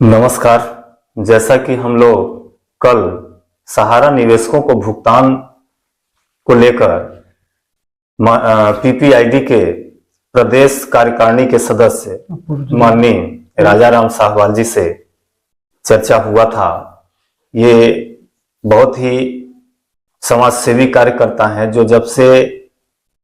नमस्कार। जैसा कि हम लोग कल सहारा निवेशकों को भुगतान को लेकर पीपीआईडी के प्रदेश कार्यकारिणी के सदस्य माननीय राजाराम साहवाल जी से चर्चा हुआ था। ये बहुत ही समाज सेवी कार्यकर्ता हैं जो जब से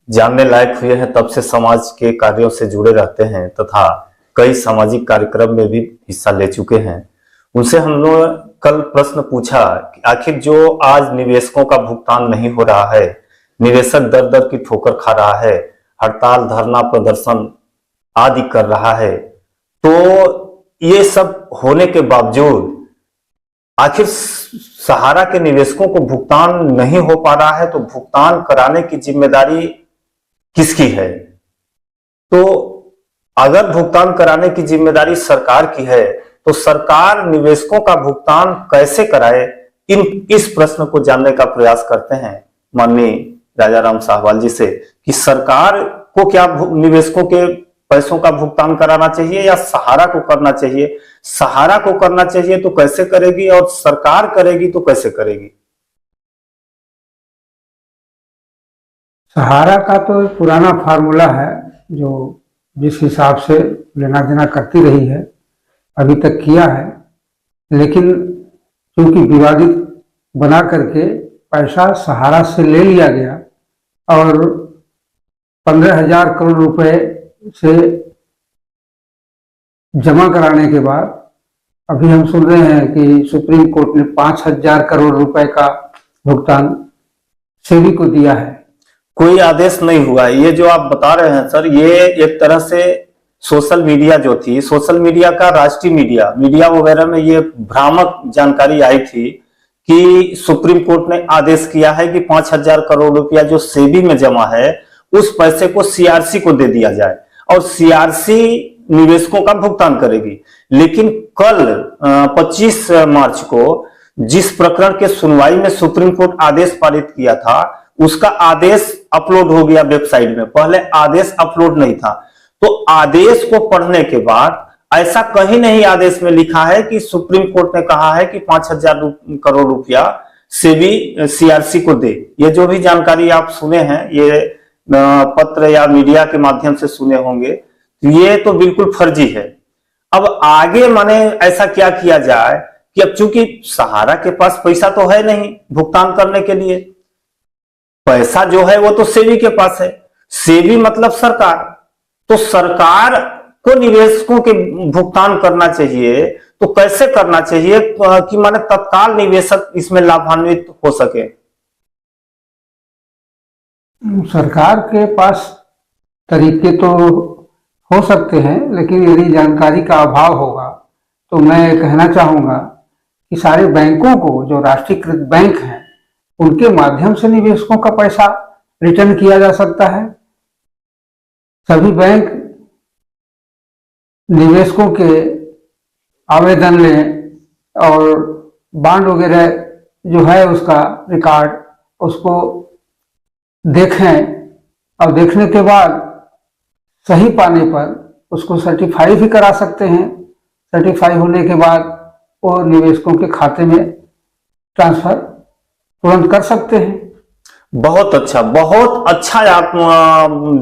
जानने लायक हुए हैं तब से समाज के कार्यों से जुड़े रहते हैं तथा कई सामाजिक कार्यक्रम में भी हिस्सा ले चुके हैं। उनसे हम लोग कल प्रश्न पूछा कि आखिर जो आज निवेशकों का भुगतान नहीं हो रहा है, निवेशक दर दर की ठोकर खा रहा है, हड़ताल धरना प्रदर्शन आदि कर रहा है, तो ये सब होने के बावजूद आखिर सहारा के निवेशकों को भुगतान नहीं हो पा रहा है, तो भुगतान कराने की जिम्मेदारी किसकी है? तो अगर भुगतान कराने की जिम्मेदारी सरकार की है तो सरकार निवेशकों का भुगतान कैसे कराए, इस प्रश्न को जानने का प्रयास करते हैं माननीय राजाराम साहवाल जी से कि सरकार को क्या निवेशकों के पैसों का भुगतान कराना चाहिए या सहारा को करना चाहिए। सहारा को करना चाहिए तो कैसे करेगी और सरकार करेगी तो कैसे करेगी? सहारा का तो पुराना फार्मूला है जो जिस हिसाब से लेना देना करती रही है, अभी तक किया है, लेकिन क्योंकि विवादित बना करके पैसा सहारा से ले लिया गया और 15,000 करोड़ रुपए से जमा कराने के बाद अभी हम सुन रहे हैं कि सुप्रीम कोर्ट ने 5,000 करोड़ रुपए का भुगतान सेबी को दिया है। कोई आदेश नहीं हुआ। ये जो आप बता रहे हैं सर, ये एक तरह से सोशल मीडिया जो थी, सोशल मीडिया का राष्ट्रीय मीडिया वगैरह में ये भ्रामक जानकारी आई थी कि सुप्रीम कोर्ट ने आदेश किया है कि 5,000 करोड़ रुपया जो सेबी में जमा है उस पैसे को सीआरसी को दे दिया जाए और सीआरसी निवेशकों का भुगतान करेगी। लेकिन कल 25 मार्च को जिस प्रकरण के सुनवाई में सुप्रीम कोर्ट आदेश पारित किया था उसका आदेश अपलोड हो गया वेबसाइट में। पहले आदेश अपलोड नहीं था, तो आदेश को पढ़ने के बाद ऐसा कहीं नहीं आदेश में लिखा है कि सुप्रीम कोर्ट ने कहा है कि 5,000 करोड़ रुपया सेबी सीआरसी को दे। ये जो भी जानकारी आप सुने हैं, ये पत्र या मीडिया के माध्यम से सुने होंगे, ये तो बिल्कुल फर्जी है। अब आगे माने ऐसा क्या किया जाए कि अब चूंकि सहारा के पास पैसा तो है नहीं भुगतान करने के लिए, पैसा जो है वो तो सेबी के पास है। सेबी मतलब सरकार, तो सरकार को निवेशकों के भुगतान करना चाहिए, तो कैसे करना चाहिए कि माने तत्काल निवेशक इसमें लाभान्वित हो सके? सरकार के पास तरीके तो हो सकते हैं, लेकिन यदि जानकारी का अभाव होगा तो मैं कहना चाहूंगा कि सारे बैंकों को, जो राष्ट्रीयकृत बैंक हैं, उनके माध्यम से निवेशकों का पैसा रिटर्न किया जा सकता है। सभी बैंक निवेशकों के आवेदन लें और बॉन्ड वगैरह जो है उसका रिकॉर्ड उसको देखें और देखने के बाद सही पाने पर उसको सर्टिफाई भी करा सकते हैं। सर्टिफाई होने के बाद वो निवेशकों के खाते में ट्रांसफर तुरंत कर सकते हैं। बहुत अच्छा आप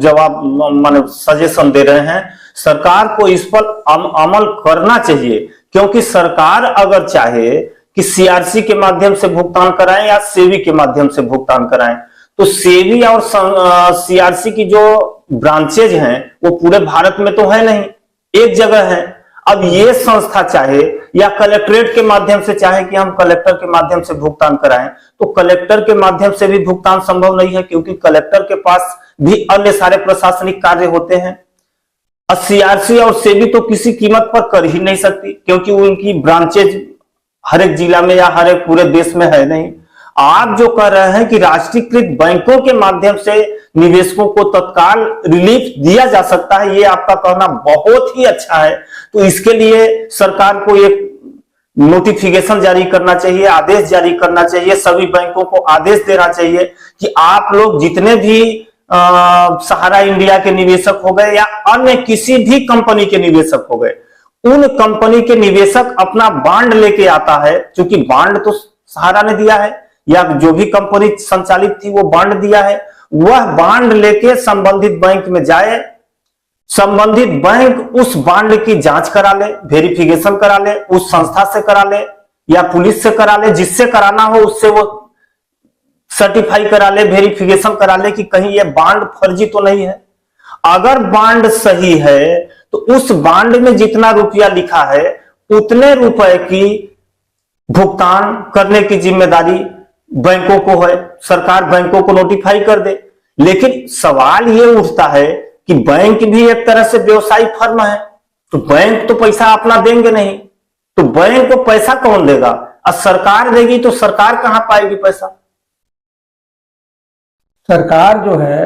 जवाब माने सजेशन दे रहे हैं। सरकार को इस पर अमल करना चाहिए, क्योंकि सरकार अगर चाहे कि सीआरसी के माध्यम से भुगतान कराएं या सेबी के माध्यम से भुगतान कराएं, तो सेबी और सीआरसी की जो ब्रांचेज हैं वो पूरे भारत में तो है नहीं, एक जगह है। अब ये संस्था चाहे या कलेक्ट्रेट के माध्यम से चाहे कि हम कलेक्टर के माध्यम से भुगतान कराएं, तो कलेक्टर के माध्यम से भी भुगतान संभव नहीं है, क्योंकि कलेक्टर के पास भी अन्य सारे प्रशासनिक कार्य होते हैं। सीआरसी और सेबी तो किसी कीमत पर कर ही नहीं सकती, क्योंकि उनकी ब्रांचेज हर एक जिला में या हर एक पूरे देश में है नहीं। आप जो कह रहे हैं कि राष्ट्रीयकृत बैंकों के माध्यम से निवेशकों को तत्काल रिलीफ दिया जा सकता है, ये आपका कहना बहुत ही अच्छा है। तो इसके लिए सरकार को एक नोटिफिकेशन जारी करना चाहिए, आदेश जारी करना चाहिए, सभी बैंकों को आदेश देना चाहिए कि आप लोग जितने भी सहारा इंडिया के निवेशक हो गए या अन्य किसी भी कंपनी के निवेशक हो गए, उन कंपनी के निवेशक अपना बांड लेके आता है, क्योंकि बांड तो सहारा ने दिया है या जो भी कंपनी संचालित थी वो बांड दिया है, वह बांड लेके संबंधित बैंक में जाए, संबंधित बैंक उस बांड की जांच करा ले, वेरिफिकेशन करा ले, उस संस्था से करा ले या पुलिस से करा ले, जिससे कराना हो उससे वो सर्टिफाई करा ले, वेरिफिकेशन करा ले कि कहीं ये बांड फर्जी तो नहीं है। अगर बांड सही है तो उस बांड में जितना रुपया लिखा है उतने रुपए की भुगतान करने की जिम्मेदारी बैंकों को है, सरकार बैंकों को नोटिफाई कर दे। लेकिन सवाल ये उठता है कि बैंक भी एक तरह से व्यवसायिक फर्म है, तो बैंक तो पैसा अपना देंगे नहीं, तो बैंक को पैसा कौन देगा? और सरकार देगी तो सरकार कहां पाएगी पैसा? सरकार जो है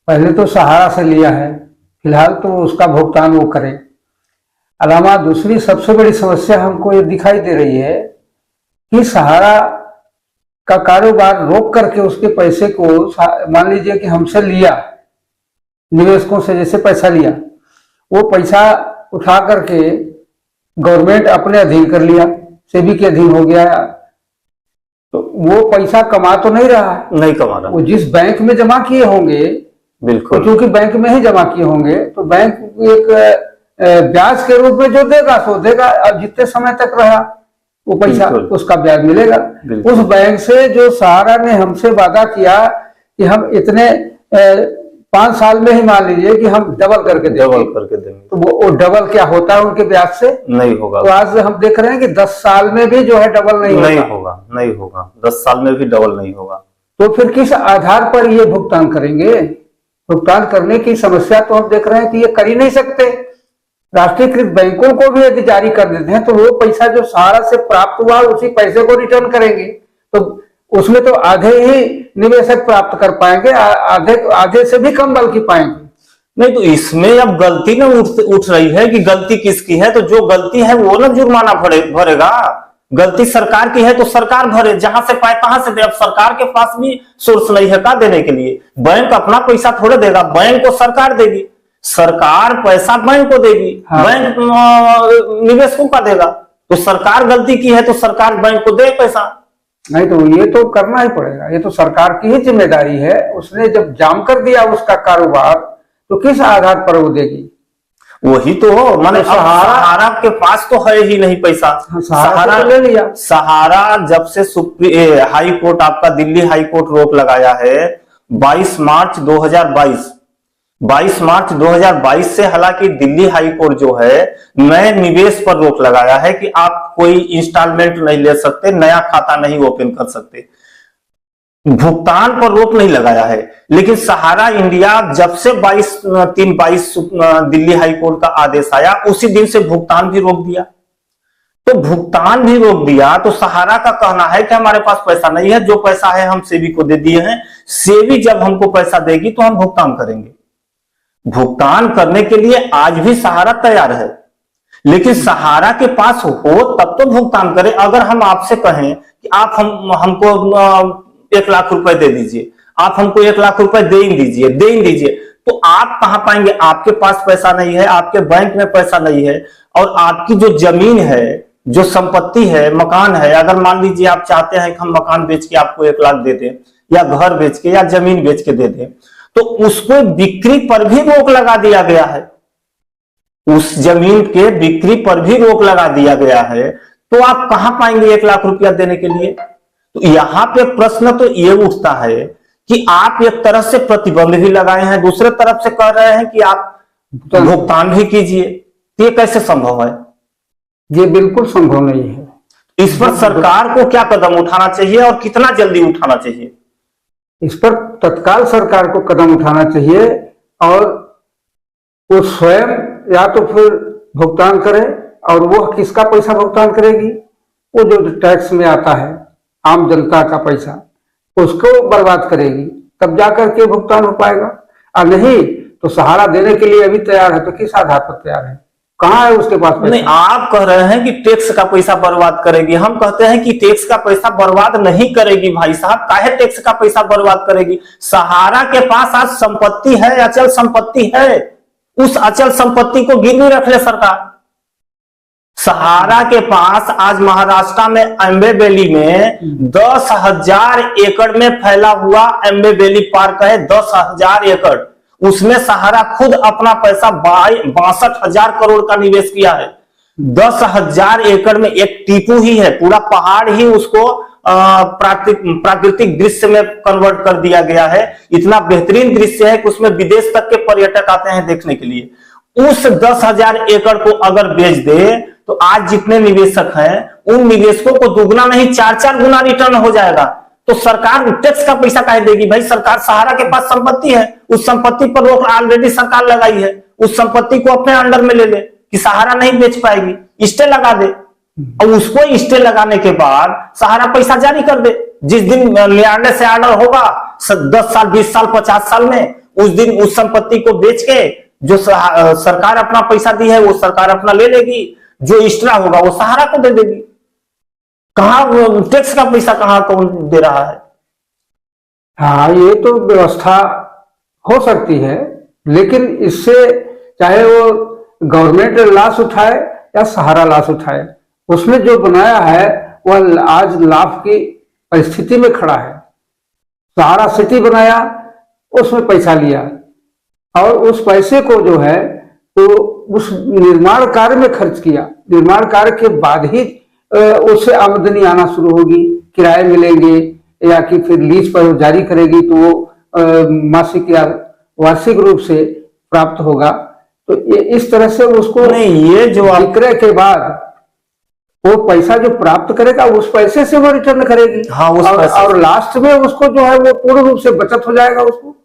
पहले तो सहारा से लिया है, फिलहाल तो उसका भुगतान वो करे। अलावा दूसरी सबसे बड़ी समस्या हमको ये दिखाई दे रही है कि सहारा का कारोबार रोक करके उसके पैसे को, मान लीजिए कि हमसे लिया, निवेशकों से जैसे पैसा लिया, वो पैसा उठा करके गवर्नमेंट अपने अधीन कर लिया, सेबी के अधीन हो गया, तो वो पैसा कमा तो नहीं रहा है, नहीं कमा रहा, वो जिस बैंक में जमा किए होंगे, बिल्कुल, क्योंकि बैंक में ही जमा किए होंगे तो बैंक एक ब्याज के रूप में जो देगा सो देगा। अब जितने समय तक रहा वो पैसा उसका ब्याज मिलेगा। उस बैंक से जो सहारा ने हमसे वादा किया कि हम इतने 5 साल में ही मान लीजिए कि हम डबल करके देंगे, तो वो डबल क्या होता है उनके ब्याज से? नहीं होगा। तो आज हम देख रहे हैं कि 10 साल में भी जो है डबल नहीं होगा, 10 साल में भी डबल नहीं होगा। तो फिर किस आधार पर ये भुगतान करेंगे? भुगतान करने की समस्या तो हम देख रहे हैं कि ये कर ही नहीं सकते। राष्ट्रीयकृत बैंकों को भी यदि जारी कर देते हैं तो वो पैसा जो सहारा से प्राप्त हुआ उसी पैसे को रिटर्न करेंगे, तो उसमें तो आधे ही निवेशक प्राप्त कर पाएंगे, आधे से भी कम बल्कि पाएंगे। नहीं, तो इसमें अब गलती ना उठ रही है कि गलती किसकी है? तो जो गलती है वो ना जुर्माना भरेगा। गलती सरकार की है तो सरकार भरे, जहां से पाए तहां से दे। अब सरकार के पास भी सोर्स नहीं है का देने के लिए। बैंक अपना पैसा थोड़े देगा, बैंक को सरकार देगी, सरकार पैसा बैंक को देगी, हाँ। बैंक निवेशकों का देगा। तो सरकार गलती की है तो सरकार बैंक को दे पैसा। नहीं, तो ये तो करना ही पड़ेगा, ये तो सरकार की ही जिम्मेदारी है। उसने जब जाम कर दिया उसका कारोबार तो किस आधार पर वो देगी? वही तो हो, माने सहारा के पास तो है ही नहीं पैसा। सहारा तो ले लिया। सहारा जब से हाई कोर्ट, आपका दिल्ली हाई कोर्ट रोक लगाया है 22 मार्च 2022 से, हालांकि दिल्ली हाई कोर्ट जो है नए निवेश पर रोक लगाया है कि आप कोई इंस्टॉलमेंट नहीं ले सकते, नया खाता नहीं ओपन कर सकते, भुगतान पर रोक नहीं लगाया है। लेकिन सहारा इंडिया जब से 22/3/22 दिल्ली हाई कोर्ट का आदेश आया उसी दिन से भुगतान भी रोक दिया। तो भुगतान भी रोक दिया तो सहारा का कहना है कि हमारे पास पैसा नहीं है, जो पैसा है हम सेबी को दे दिए हैं, सेबी जब हमको पैसा देगी तो हम भुगतान करेंगे। भुगतान करने के लिए आज भी सहारा तैयार है, लेकिन सहारा के पास हो तब तो भुगतान करे। अगर हम आपसे कहें कि आप हमको 1 लाख रुपए दे दीजिए, आप हमको 1 लाख रुपए दे ही दीजिए, तो आप कहां पाएंगे? आपके पास पैसा नहीं है, आपके बैंक में पैसा नहीं है, और आपकी जो जमीन है, जो संपत्ति है, मकान है, अगर मान लीजिए आप चाहते हैं कि हम मकान बेच के आपको 1 लाख दे दें, या घर बेच के या जमीन बेच के दे दें, तो उसको बिक्री पर भी रोक लगा दिया गया है। उस जमीन के बिक्री पर भी रोक लगा दिया गया है, तो आप कहां पाएंगे 1 लाख रुपया देने के लिए? तो यहां पे प्रश्न तो ये उठता है कि आप एक तरह से प्रतिबंध भी लगाए हैं, दूसरे तरफ से कह रहे हैं कि आप भुगतान भी कीजिए। ये कैसे संभव है? ये बिल्कुल संभव नहीं है। इस पर सरकार को क्या कदम उठाना चाहिए और कितना जल्दी उठाना चाहिए? इस पर तत्काल सरकार को कदम उठाना चाहिए, और वो स्वयं या तो फिर भुगतान करे, और वो किसका पैसा भुगतान करेगी? वो जो टैक्स में आता है आम जनता का पैसा, उसको बर्बाद करेगी, तब जाकर के भुगतान हो पाएगा। और नहीं तो सहारा देने के लिए अभी तैयार है तो किस आधार पर तैयार है? कहाँ है उसके पास पैसा? नहीं, आप कह रहे हैं कि टैक्स का पैसा बर्बाद करेगी, हम कहते हैं कि टैक्स का पैसा बर्बाद नहीं करेगी। भाई साहब, काहे टैक्स का पैसा बर्बाद करेगी? सहारा के पास आज संपत्ति है, अचल संपत्ति है, उस अचल संपत्ति को गिरवी रख ले सरकार। सहारा के पास आज महाराष्ट्र में अम्बे वैली में 10,000 एकड़ में फैला हुआ अम्बे वैली पार्क है। 10,000 एकड़, उसमें सहारा खुद अपना पैसा 62,000 करोड़ का निवेश किया है। 10,000 एकड़ में एक टीपू ही है, पूरा पहाड़ ही उसको प्राकृतिक दृश्य में कन्वर्ट कर दिया गया है। इतना बेहतरीन दृश्य है कि उसमें विदेश तक के पर्यटक आते हैं देखने के लिए। उस 10,000 एकड़ को अगर बेच दे तो आज जितने निवेशक हैं उन निवेशकों को दुगना नहीं 4-4 गुना रिटर्न हो जाएगा। तो सरकार टैक्स का पैसा काहे देगी भाई? सरकार, सहारा के पास संपत्ति है, उस संपत्ति पर रोक ऑलरेडी सरकार लगाई है। उस संपत्ति को अपने अंडर में ले ले कि सहारा नहीं बेच पाएगी, स्टे लगा दे। और उसको स्टे लगाने के बाद सहारा पैसा जारी कर दे। जिस दिन न्यायालय से ऑर्डर होगा 10 साल, 20 साल, 50 साल में, उस दिन उस संपत्ति को बेच के जो सरकार अपना पैसा दी है वो सरकार अपना ले लेगी, जो एक्स्ट्रा होगा वो सहारा को दे देगी। कहां टैक्स का पैसा कहां कौन दे रहा है? हाँ, ये तो व्यवस्था हो सकती है, लेकिन इससे चाहे वो गवर्नमेंट लॉस उठाए या सहारा लॉस उठाए, उसने जो बनाया है वह आज लाभ की परिस्थिति में खड़ा है। सहारा सिटी बनाया, उसमें पैसा लिया और उस पैसे को जो है तो उस निर्माण कार्य में खर्च किया। निर्माण कार्य के बाद ही उससे आमदनी आना शुरू होगी, किराए मिलेंगे या कि फिर लीज पर जारी करेगी तो वो मासिक या वार्षिक रूप से प्राप्त होगा। तो ये इस तरह से उसको नहीं, ये जो विक्रय के बाद वो पैसा जो प्राप्त करेगा उस पैसे से वो रिटर्न करेगी। हाँ, और लास्ट में उसको जो है वो पूर्ण रूप से बचत हो जाएगा उसको।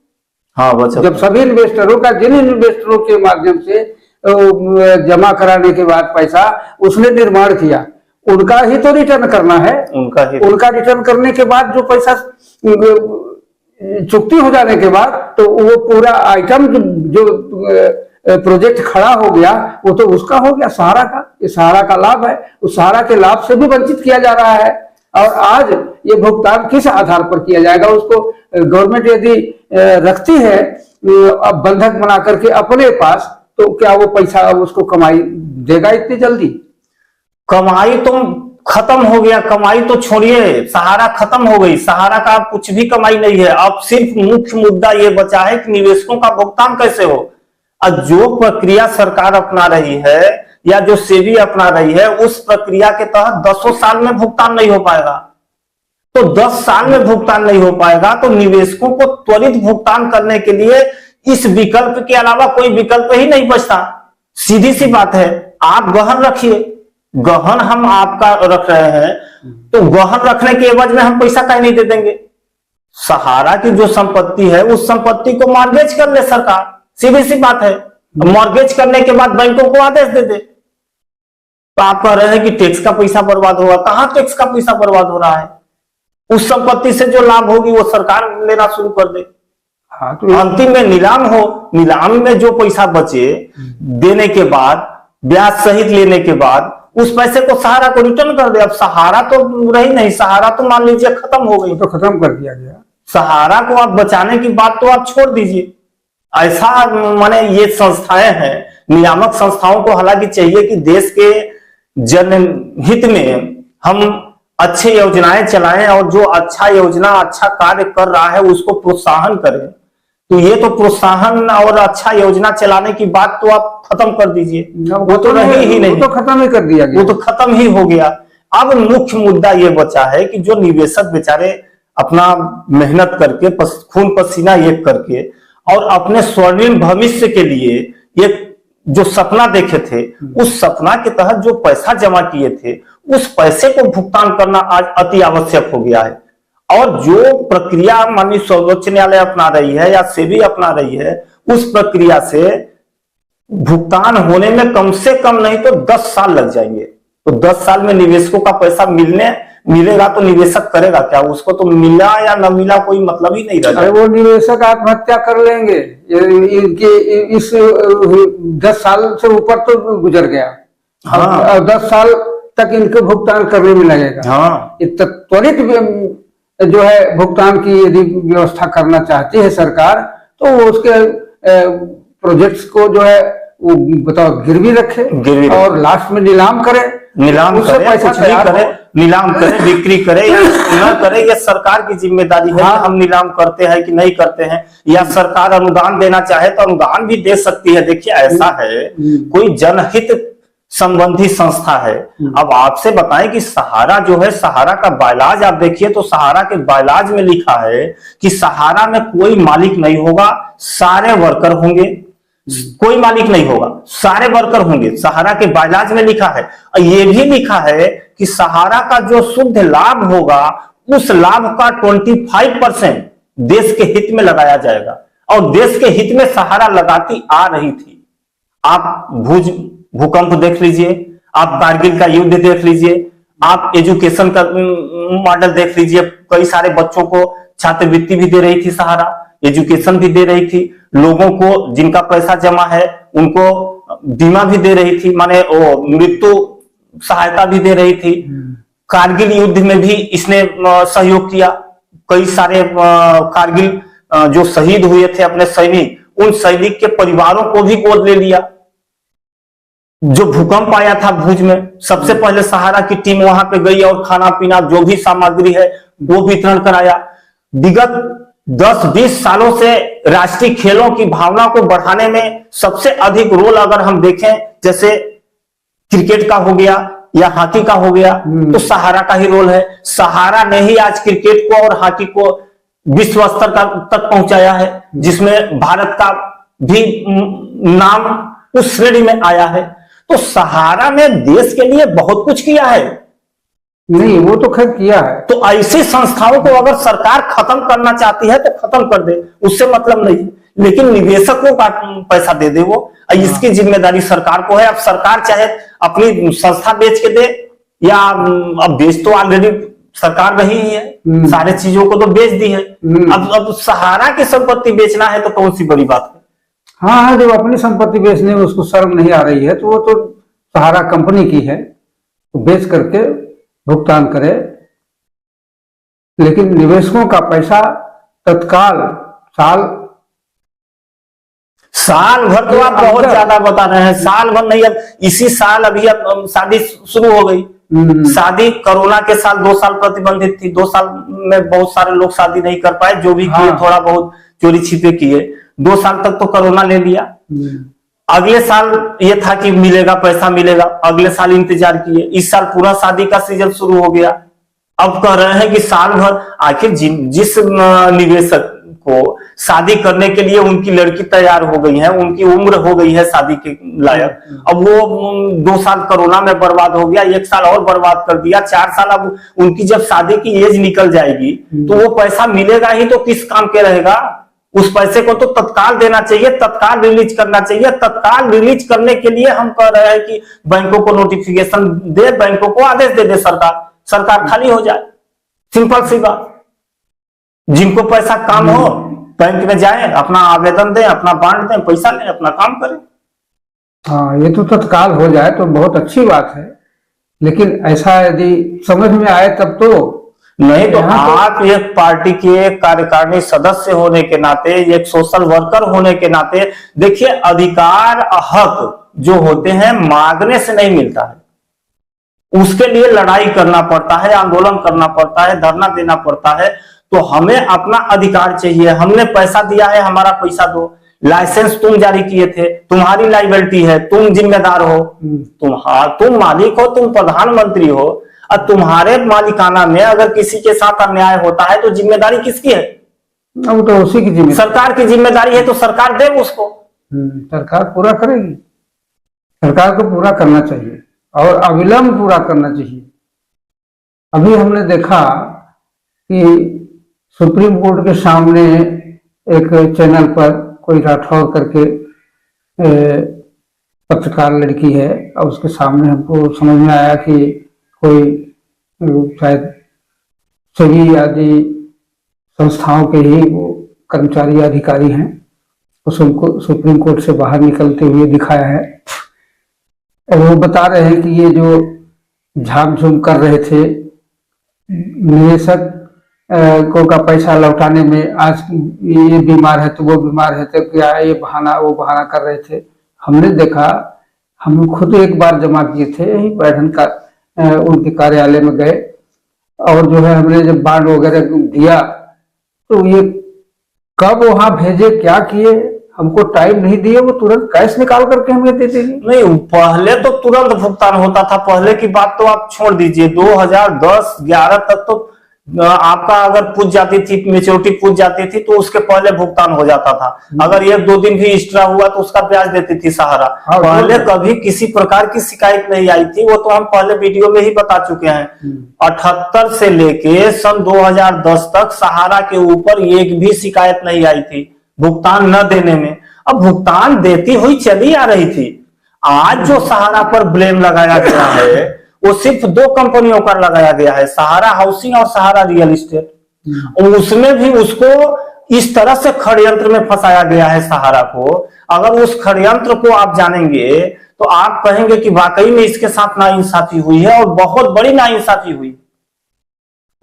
हाँ, बचत। जब सभी इन्वेस्टरों का, जिन इन्वेस्टरों के माध्यम से जमा कराने के बाद पैसा उसने निर्माण किया, उनका ही तो रिटर्न करना है। उनका रिटर्न करने के बाद जो पैसा चुकती हो जाने के बाद तो वो पूरा आइटम जो प्रोजेक्ट खड़ा हो गया वो तो उसका हो गया, सहारा का। ये सहारा का लाभ है, उस सहारा के लाभ से भी वंचित किया जा रहा है। और आज ये भुगतान किस आधार पर किया जाएगा? उसको गवर्नमेंट यदि रखती है अब बंधक बना करके अपने पास, तो क्या वो पैसा उसको कमाई देगा इतनी जल्दी? कमाई तो खत्म हो गया, कमाई तो छोड़िए, सहारा खत्म हो गई। सहारा का कुछ भी कमाई नहीं है। अब सिर्फ मुख्य मुद्दा ये बचा है कि निवेशकों का भुगतान कैसे हो। और जो प्रक्रिया सरकार अपना रही है या जो सेबी अपना रही है, उस प्रक्रिया के तहत 10 साल में भुगतान नहीं हो पाएगा। तो 10 साल में भुगतान नहीं हो पाएगा तो निवेशकों को त्वरित भुगतान करने के लिए इस विकल्प के अलावा कोई विकल्प ही नहीं बचता। सीधी सी बात है, आप गहन रखिए, गहन हम आपका रख रहे हैं तो गहन रखने के एवज में हम पैसा काहे नहीं दे देंगे? सहारा की जो संपत्ति है उस संपत्ति को मॉर्गेज कर ले सरकार, सीधी सी बात है। मॉर्गेज करने के बाद बैंकों को आदेश दे दे। तो आप कह रहे हैं कि टैक्स का पैसा बर्बाद होगा। कहां टैक्स का पैसा बर्बाद हो रहा है? उस संपत्ति से जो लाभ होगी वो सरकार लेना शुरू कर दे। हाँ, तो अंतिम में नीलाम हो, नीलाम में जो पैसा बचे देने के बाद, ब्याज सहित लेने के बाद, उस पैसे को सहारा को रिटर्न कर दे। अब सहारा तो रही नहीं, सहारा तो मान लीजिए खत्म हो गई, तो खत्म कर दिया गया। सहारा को आप बचाने की बात तो आप छोड़ दीजिए। ऐसा माने ये संस्थाएं हैं, नियामक संस्थाओं को हालांकि चाहिए कि देश के जनहित में हम अच्छी योजनाएं चलाएं और जो अच्छा योजना, अच्छा कार्य कर रहा है उसको प्रोत्साहन करें। तो ये तो प्रोत्साहन और अच्छा योजना चलाने की बात तो आप खत्म कर दीजिए। वो तो रही ही नहीं, वो तो खत्म ही कर दिया गया, वो तो खत्म ही हो गया। अब मुख्य मुद्दा ये बचा है कि जो निवेशक बेचारे अपना मेहनत करके, खून पसीना एक करके और अपने स्वर्णिम भविष्य के लिए एक जो सपना देखे थे, उस सपना के तहत जो पैसा जमा किए थे, उस पैसे को भुगतान करना आज अति आवश्यक हो गया है। और जो प्रक्रिया माननीय सर्वोच्च न्यायालय अपना रही है या सेबी अपना रही है, उस प्रक्रिया से भुगतान होने में कम से कम नहीं तो 10 साल लग जाएंगे। तो 10 साल में निवेशकों का पैसा मिलेगा तो निवेशक करेगा क्या? उसको तो मिला या न मिला कोई मतलब ही नहीं रहा। वो निवेशक आत्महत्या कर लेंगे। इनके इस 10 साल से ऊपर तो गुजर गया। हाँ, और 10 साल तक इनको भुगतान करने में लगेगा। हाँ, त्वरित जो है भुगतान की यदि व्यवस्था करना चाहती है सरकार, तो उसके प्रोजेक्ट्स को जो है वो बताओ गिरवी रखे गिरवी रखे। और लास्ट में नीलाम करे, नीलाम उससे करे, पैसा कुछ भी तैयार करे, हो। नीलाम करे, बिक्री करे या न करे, ये सरकार की जिम्मेदारी है हाँ। कि हम नीलाम करते हैं कि नहीं करते हैं, या सरकार अनुदान देना चाहे तो अनुदान भी दे सकती है। देखिए ऐसा है, कोई जनहित संबंधी संस्था है। अब आपसे बताएं कि सहारा जो है, सहारा का बायलाज आप देखिए तो सहारा के बायलाज में लिखा है कि सहारा में कोई मालिक नहीं होगा, सारे वर्कर होंगे। कोई मालिक नहीं होगा, सारे वर्कर होंगे, सहारा के बायलाज में लिखा है। और ये भी लिखा है कि सहारा का जो शुद्ध लाभ होगा, उस लाभ का 25% देश के हित में लगाया जाएगा। और देश के हित में सहारा लगाती आ रही थी। आप भूकंप देख लीजिए, आप कारगिल का युद्ध देख लीजिए, आप एजुकेशन का मॉडल देख लीजिए। कई सारे बच्चों को छात्रवृत्ति भी दे रही थी सहारा, एजुकेशन भी दे रही थी, लोगों को जिनका पैसा जमा है उनको बीमा भी दे रही थी, माने वो मृत्यु सहायता भी दे रही थी। कारगिल युद्ध में भी इसने सहयोग किया। कई सारे कारगिल जो शहीद हुए थे अपने सैनिक, उन सैनिक के परिवारों को भी गोद ले लिया। जो भूकंप आया था भुज में, सबसे पहले सहारा की टीम वहां पे गई और खाना पीना जो भी सामग्री है वो वितरण कराया। विगत 10-20 सालों से राष्ट्रीय खेलों की भावना को बढ़ाने में सबसे अधिक रोल अगर हम देखें, जैसे क्रिकेट का हो गया या हॉकी का हो गया, तो सहारा का ही रोल है। सहारा ने ही आज क्रिकेट को और हॉकी को विश्व स्तर तक पहुंचाया है, जिसमें भारत का भी नाम उस श्रेणी में आया है। तो सहारा ने देश के लिए बहुत कुछ किया है। नहीं, वो तो खैर किया है। तो ऐसी संस्थाओं को अगर सरकार खत्म करना चाहती है तो खत्म कर दे, उससे मतलब नहीं, लेकिन निवेशकों का पैसा दे दे वो, इसकी जिम्मेदारी सरकार को है। अब सरकार चाहे अपनी संस्था बेच के दे, या अब बेच तो ऑलरेडी सरकार रही ही है, सारे चीजों को तो बेच दी है। अब सहारा की संपत्ति बेचना है तो कौन सी बड़ी बात है। हाँ, जब अपनी संपत्ति बेचने में उसको शर्म नहीं आ रही है तो वो तो सहारा कंपनी की है, तो बेच करके भुगतान करे। लेकिन निवेशकों का पैसा तत्काल साल भर तो आप बहुत ज्यादा बता रहे हैं, साल भर नहीं, अब इसी साल अभी अब शादी शुरू हो गई। शादी कोरोना के साल 2 साल प्रतिबंधित थी, 2 साल में बहुत सारे लोग शादी नहीं कर पाए, जो भी किए थोड़ा बहुत चोरी छिपे किए। 2 साल तक तो कोरोना ले लिया। अगले साल ये था कि मिलेगा, पैसा मिलेगा, अगले साल इंतजार किए। इस साल पूरा शादी का सीजन शुरू हो गया। अब कह रहे हैं कि साल भर, आखिर जिस निवेशक को शादी करने के लिए उनकी लड़की तैयार हो गई है, उनकी उम्र हो गई है शादी के लायक, अब वो 2 साल कोरोना में बर्बाद हो गया, 1 साल और बर्बाद कर दिया, 4 साल। अब उनकी जब शादी की एज निकल जाएगी तो वो पैसा मिलेगा ही तो किस काम के रहेगा। उस पैसे को तो तत्काल देना चाहिए, तत्काल रिलीज करना चाहिए। तत्काल रिलीज करने के लिए हम कह रहे हैं कि बैंकों को नोटिफिकेशन दे, बैंकों को आदेश दे दे सरकार खाली हो जाए। सिंपल सी बात। जिनको पैसा काम हो बैंक में जाए, अपना आवेदन दें, अपना बांट दें, पैसा लें, अपना काम करें। हाँ, ये तो तत्काल हो जाए तो बहुत अच्छी बात है, लेकिन ऐसा यदि समझ में आए तब तो नहीं। तो आप एक पार्टी के कार्यकारिणी सदस्य होने के नाते, एक सोशल वर्कर होने के नाते, देखिए अधिकार हक जो होते हैं मांगने से नहीं मिलता है, उसके लिए लड़ाई करना पड़ता है, आंदोलन करना पड़ता है, धरना देना पड़ता है। तो हमें अपना अधिकार चाहिए। हमने पैसा दिया है, हमारा पैसा दो। लाइसेंस तुम जारी किए थे, तुम्हारी लाइबिलिटी है, तुम जिम्मेदार हो, तुम मालिक हो, तुम प्रधानमंत्री हो। और तुम्हारे मालिकाना में अगर किसी के साथ अन्याय होता है तो जिम्मेदारी किसकी है? अब तो उसी की जिम्मेदारी, सरकार की जिम्मेदारी है, तो सरकार दे उसको। सरकार पूरा करेगी। सरकार को पूरा करना चाहिए और अविलंब पूरा करना चाहिए। अभी हमने देखा कि सुप्रीम कोर्ट के सामने एक चैनल पर कोई राठौर करके पत्रकार लड़की है, और उसके सामने हमको समझ में आया कि कोई शायद सभी आदि संस्थाओं के ही वो कर्मचारी अधिकारी हैं, उसको सुप्रीम कोर्ट से बाहर निकलते हुए दिखाया है। और वो बता रहे हैं कि ये जो झाम झूम कर रहे थे निवेशक को का पैसा लौटाने में, आज ये बीमार है तो वो बीमार है तो क्या ये बहाना वो बहाना कर रहे थे, हमने देखा, हम खुद एक बार जमा किए थे यही बैठन का उनके कार्यालय में गए, और जो है हमने जब बांड वगैरह दिया तो ये कब वहां भेजे क्या किए, हमको टाइम नहीं दिए, वो तुरंत कैश निकाल करके हमें दे देंगे। नहीं, पहले तो तुरंत भुगतान होता था। पहले की बात तो आप छोड़ दीजिए, 2010-11 तक तो आपका अगर पूछ जाती थी, मेच्योरिटी पूछ जाती थी तो उसके पहले भुगतान हो जाता था। अगर 1-2 दिन भी एक्स्ट्रा हुआ तो उसका ब्याज देती थी सहारा। पहले कभी किसी प्रकार की शिकायत नहीं आई थी, वो तो हम पहले वीडियो में ही बता चुके हैं। 78 से लेके सन 2010 तक सहारा के ऊपर एक भी शिकायत नहीं आई थी भुगतान न देने में। अब भुगतान देती हुई चली आ रही थी। आज जो सहारा पर ब्लेम लगाया गया है वो सिर्फ 2 कंपनियों का लगाया गया है, सहारा हाउसिंग और सहारा रियल एस्टेट। उसमें भी उसको इस तरह से षड्यंत्र में फंसाया गया है सहारा को। अगर उस षड्यंत्र को आप जानेंगे तो आप कहेंगे कि वाकई में इसके साथ नाइंसाफी हुई है, और बहुत बड़ी नाइंसाफी हुई।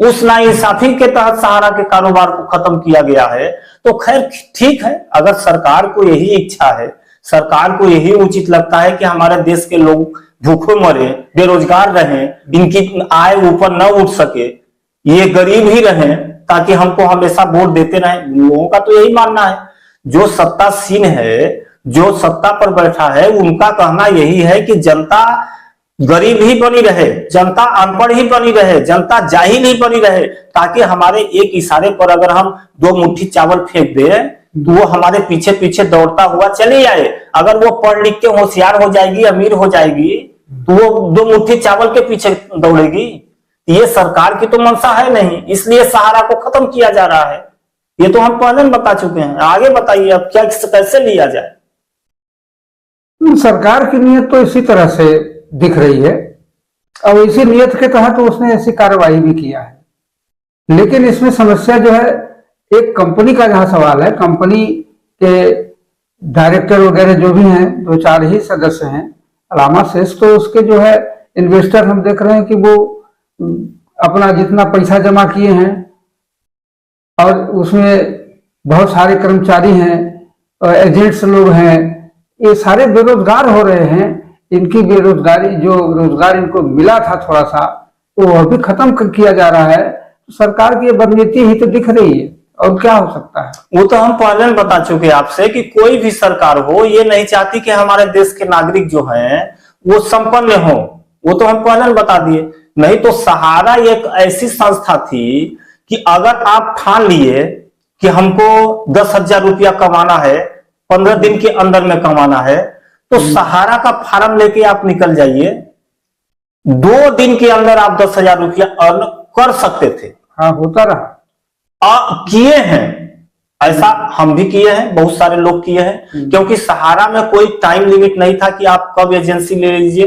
उस नाइंसाफी के तहत सहारा के कारोबार को खत्म किया गया है। तो खैर ठीक है, अगर सरकार को यही इच्छा है, सरकार को यही उचित लगता है कि हमारे देश के लोग भूखे मरे, बेरोजगार रहें, इनकी आय ऊपर न उठ सके, ये गरीब ही रहें ताकि हमको हमेशा वोट देते रहें, लोगों का तो यही मानना है। जो सत्तासीन है, जो सत्ता पर बैठा है, उनका कहना यही है कि जनता गरीब ही बनी रहे, जनता अनपढ़ ही बनी रहे, जनता जाहिल ही बनी रहे, ताकि हमारे एक इशारे पर अगर हम 2 मुट्ठी चावल फेंक दे तो वो हमारे पीछे पीछे दौड़ता हुआ चले जाए। अगर वो पढ़ लिख के होशियार हो जाएगी, अमीर हो जाएगी, तो वो 2 मुट्ठी चावल के पीछे दौड़ेगी। ये सरकार की तो मंशा है नहीं, इसलिए सहारा को खत्म किया जा रहा है। ये तो हम पहले बता चुके हैं। आगे बताइए अब क्या कैसे लिया जाए। सरकार की नीयत तो इसी तरह से दिख रही है, और इसी नीयत के तहत तो उसने ऐसी कार्रवाई भी किया है। लेकिन इसमें समस्या जो है, एक कंपनी का जहां सवाल है, कंपनी के डायरेक्टर वगैरह जो भी हैं 2-4 ही सदस्य हैं, अलावा शेष तो उसके जो है इन्वेस्टर हम देख रहे हैं कि वो अपना जितना पैसा जमा किए हैं, और उसमें बहुत सारे कर्मचारी हैं, एजेंट्स लोग हैं, ये सारे बेरोजगार हो रहे हैं। इनकी बेरोजगारी, जो रोजगार इनको मिला था थोड़ा सा, वो भी खत्म किया जा रहा है। तो सरकार की बदनीति ही तो दिख रही है, और क्या हो सकता है। वो तो हम पहले बता चुके आपसे कि कोई भी सरकार हो, ये नहीं चाहती कि हमारे देश के नागरिक जो हैं वो संपन्न हो। वो तो हम पहले बता दिए। नहीं तो सहारा एक ऐसी संस्था थी कि अगर आप ठान लिए कि हमको 10,000 रुपया कमाना है, 15 दिन के अंदर में कमाना है, तो सहारा का फार्म लेके आप निकल जाइए, 2 दिन के अंदर आप 10,000 रुपया अर्न कर सकते थे। हाँ, होता रहा, किए हैं, ऐसा हम भी किए हैं, बहुत सारे लोग किए हैं। क्योंकि सहारा में कोई टाइम लिमिट नहीं था कि आप कब एजेंसी ले लीजिए,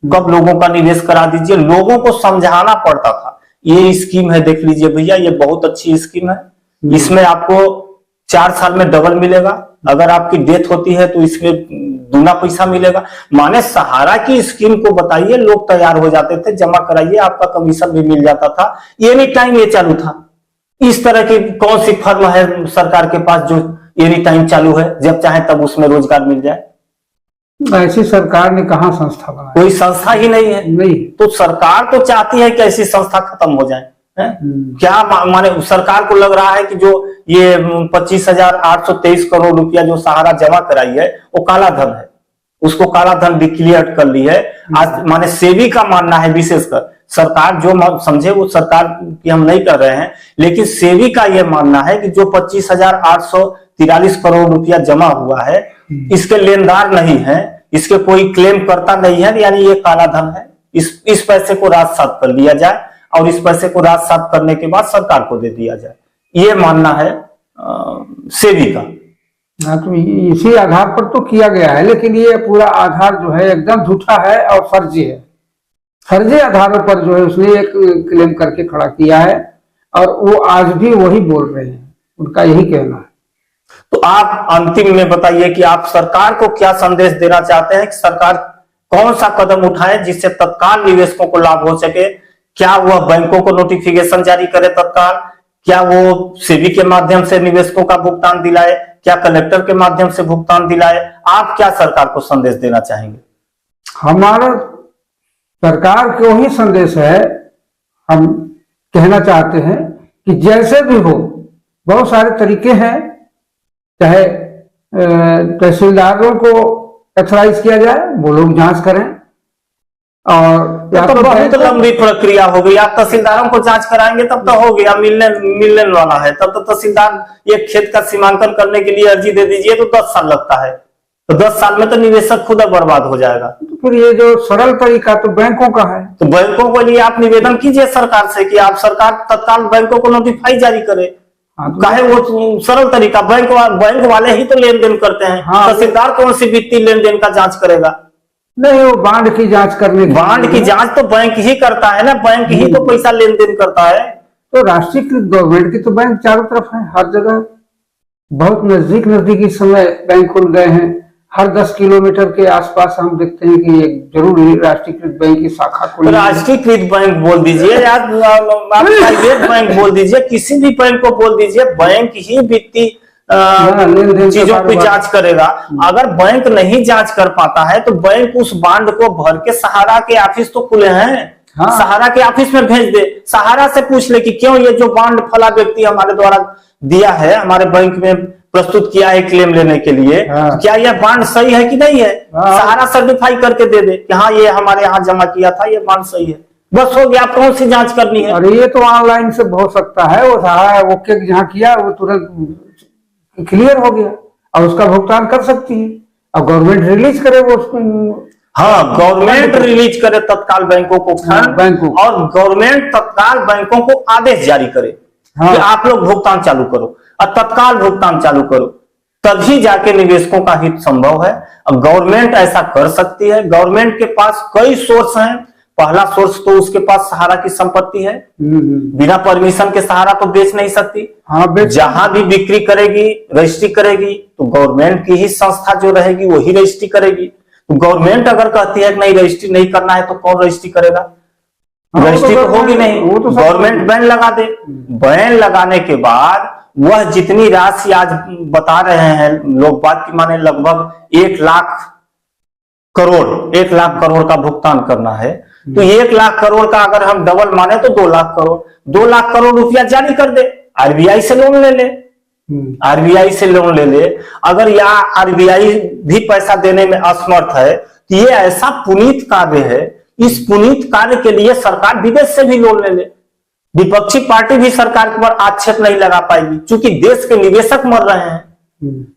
कब लोगों का निवेश करा दीजिए। लोगों को समझाना पड़ता था, ये स्कीम है, देख लीजिए भैया, ये बहुत अच्छी स्कीम है, इसमें आपको 4 साल में डबल मिलेगा, अगर आपकी डेथ होती है तो इसमें दूना पैसा मिलेगा। माने सहारा की स्कीम को बताइए, लोग तैयार हो जाते थे, जमा कराइए, आपका कमीशन भी मिल जाता था, एनी टाइम ये चालू था। इस तरह की कौन सी फर्म है सरकार के पास जो एनी टाइम चालू है, जब चाहे तब उसमें रोजगार मिल जाए? ऐसी सरकार ने कहा संस्था बनाई, कोई संस्था ही नहीं है। नहीं तो सरकार तो चाहती है कि ऐसी संस्था खत्म हो जाए। क्या माने सरकार को लग रहा है कि जो ये 25,823 करोड़ रुपया जो सहारा जमा कराई है वो काला धन है, उसको काला धन डिक्लेयर कर ली है। आज माने सेबी का मानना है, विशेषकर सरकार जो समझे वो सरकार की हम नहीं कर रहे हैं, लेकिन सेबी का यह मानना है कि जो 25,843 करोड़ रुपया जमा हुआ है, इसके लेनदार नहीं है, इसके कोई क्लेम करता नहीं है, यानी ये काला धन है। इस पैसे को रात साफ कर लिया जाए और इस पैसे को रात साफ करने के बाद सरकार को दे दिया जाए, ये मानना है सेबी का। हाँ, तो इसी आधार पर तो किया गया है, लेकिन ये पूरा आधार जो है एकदम झूठा है और फर्जी है। फर्जी आधारों पर जो है उसने एक क्लेम करके खड़ा किया है, और वो आज भी वही बोल रहे हैं, उनका यही कहना है। तो आप अंतिम में बताइए कि आप सरकार को क्या संदेश देना चाहते हैं कि सरकार कौन सा कदम उठाए जिससे तत्काल निवेशकों को लाभ हो सके? क्या वह बैंकों को नोटिफिकेशन जारी करे तत्काल, क्या वो सेबी के माध्यम से निवेशकों का भुगतान दिलाए, क्या कलेक्टर के माध्यम से भुगतान दिलाए? आप क्या सरकार को संदेश देना चाहेंगे? हमारा सरकार को ही संदेश है, हम कहना चाहते हैं कि जैसे भी हो, बहुत सारे तरीके हैं, चाहे तहसीलदारों को एक्सरसाइज किया जाए, वो लोग जांच करें, और या तो बहुत बैंक को- लंबी प्रक्रिया हो गई। आप तहसीलदारों को जांच कराएंगे तब तो हो गया, मिलने वाला है। तब तो तहसीलदार एक खेत का सीमांकन करने के लिए अर्जी दे दीजिए तो 10 साल लगता है, तो 10 साल में तो निवेशक खुद बर्बाद हो जाएगा। तो फिर ये जो सरल तरीका तो बैंकों का है। तो बैंकों के लिए आप निवेदन कीजिए सरकार से कि आप सरकार तत्काल बैंकों को नोटिफाई जारी करे। हाँ, तो काहे वो सरल तरीका, बैंक वाले ही तो लेन देन करते हैं। हाँ, तहसीलदार कौन सी वित्तीय लेन देन का जांच करेगा? नहीं, वो बांड की जांच करने के बांड की लिए- जांच तो बैंक ही करता है ना, बैंक ही तो पैसा लेन देन करता है। तो राष्ट्रीयकृत गवर्नमेंट की तो बैंक चारों तरफ है, हर जगह, बहुत नजदीक इस समय बैंक खुल गए हैं। हर 10 किलोमीटर के आसपास हम देखते हैं कि एक जरूर राष्ट्रीयकृत बैंक की शाखा खुली है। राष्ट्रीयकृत बैंक बोल दीजिए या आप प्राइवेट बैंक बोल दीजिए, किसी भी बैंक को बोल दीजिए, बैंक ही वित्तीय लेन-देन का चीजों की कारोबार। जांच करेगा। अगर बैंक नहीं जांच कर पाता है तो बैंक उस बांड को भर के सहारा के ऑफिस तो खुले हैं, हाँ। सहारा के ऑफिस में भेज दे, सहारा से पूछ ले कि क्यों ये जो बांड फला व्यक्ति हमारे द्वारा दिया है, हमारे बैंक में प्रस्तुत किया है क्लेम लेने के लिए, हाँ। क्या यह बांड सही है कि नहीं है? हाँ। सहारा सर्टिफाई करके दे दे कि हाँ ये हमारे यहाँ जमा किया था, ये बांड सही है, बस हो गया। कौन सी जांच करनी है? और ये तो ऑनलाइन से हो सकता है, वो सहारा ओके जहाँ किया वो तुरंत क्लियर हो गया और उसका भुगतान कर सकती है, और गवर्नमेंट रिलीज करे वो उसको। हाँ, गवर्नमेंट रिलीज करे तत्काल बैंकों को फंड, बैंकों को। और गवर्नमेंट तत्काल बैंकों को आदेश जारी करे हाँ। कि आप लोग भुगतान चालू करो और तत्काल भुगतान चालू करो, तभी जाके निवेशकों का हित संभव है। अब गवर्नमेंट ऐसा कर सकती है। गवर्नमेंट के पास कई सोर्स हैं। पहला सोर्स तो उसके पास सहारा की संपत्ति है, बिना परमिशन के सहारा तो बेच नहीं सकती। हाँ, जहां भी बिक्री करेगी, रजिस्ट्री करेगी, तो गवर्नमेंट की ही संस्था जो रहेगी वही रजिस्ट्री करेगी। तो गवर्नमेंट अगर कहती है कि नहीं रजिस्ट्री नहीं करना है तो कौन रजिस्ट्री करेगा? हाँ, रजिस्ट्री वो तो तो होगी नहीं। वो तो सब- गवर्नमेंट बैन लगा दे। बैन लगाने के बाद वह जितनी राशि आज बता रहे हैं लोग, बात की माने लगभग 1 लाख करोड़ का भुगतान करना है, तो 1 लाख करोड़ का अगर हम डबल माने तो 2 लाख करोड़, 2 लाख करोड़ रुपया जारी कर दे, आरबीआई से लोन ले ले, आरबीआई से लोन ले ले। अगर यहाँ आरबीआई भी पैसा देने में असमर्थ है तो ये ऐसा पुनीत कार्य है, इस पुनीत कार्य के लिए सरकार विदेश से भी लोन ले ले। विपक्षी पार्टी भी सरकार पर आक्षेप नहीं लगा पाएगी क्योंकि देश के निवेशक मर रहे हैं।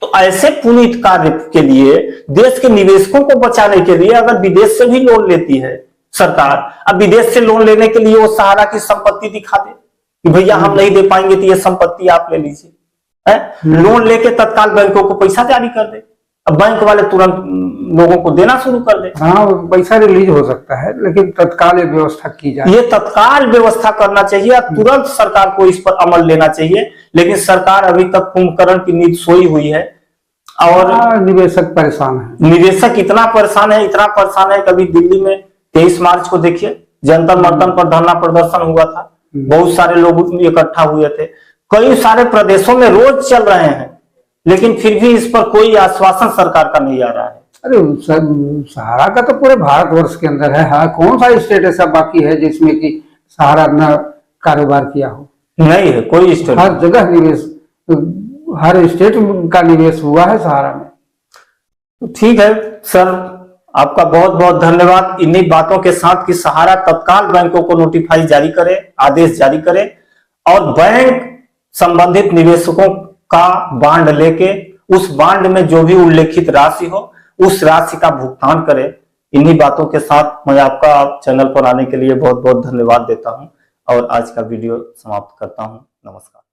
तो ऐसे पुनीत कार्य के लिए, देश के निवेशकों को बचाने के लिए अगर विदेश से भी लोन लेती है सरकार, अब विदेश से लोन लेने के लिए वो सहारा की संपत्ति दिखा दे कि भैया हम नहीं दे पाएंगे तो ये संपत्ति आप ले लीजिए, है? लोन लेके तत्काल बैंकों को पैसा जारी कर दे, अब बैंक वाले तुरंत लोगों को देना शुरू कर दे। हाँ, पैसा रिलीज हो सकता है, लेकिन तत्काल ये व्यवस्था की जाए। ये तत्काल व्यवस्था करना चाहिए और तुरंत सरकार को इस पर अमल लेना चाहिए। लेकिन सरकार अभी तक कुंभकर्ण की नींद सोई हुई है और निवेशक परेशान है। निवेशक इतना परेशान है। कभी दिल्ली में 23 मार्च को देखिए जंतर मंतर पर धरना प्रदर्शन हुआ था, बहुत सारे लोग इकट्ठा हुए थे, कई सारे प्रदेशों में रोज चल रहे हैं, लेकिन फिर भी इस पर कोई आश्वासन सरकार का नहीं आ रहा है। अरे सहारा का तो पूरे भारतवर्ष के अंदर है। हाँ, कौन सा स्टेट ऐसा बाकी है जिसमें कि सहारा न कारोबार किया हो? नहीं है कोई स्टेट। हर जगह निवेश, हर स्टेट का निवेश हुआ है सहारा में। ठीक है सर, आपका बहुत बहुत धन्यवाद। इन्हीं बातों के साथ कि सहारा तत्काल बैंकों को नोटिफाई जारी करे, आदेश जारी करे और बैंक संबंधित निवेशकों का बांड लेके उस बांड में जो भी उल्लेखित राशि हो उस राशि का भुगतान करे। इन्हीं बातों के साथ मैं आपका चैनल पर आने के लिए बहुत बहुत धन्यवाद देता हूं और आज का वीडियो समाप्त करता हूं। नमस्कार।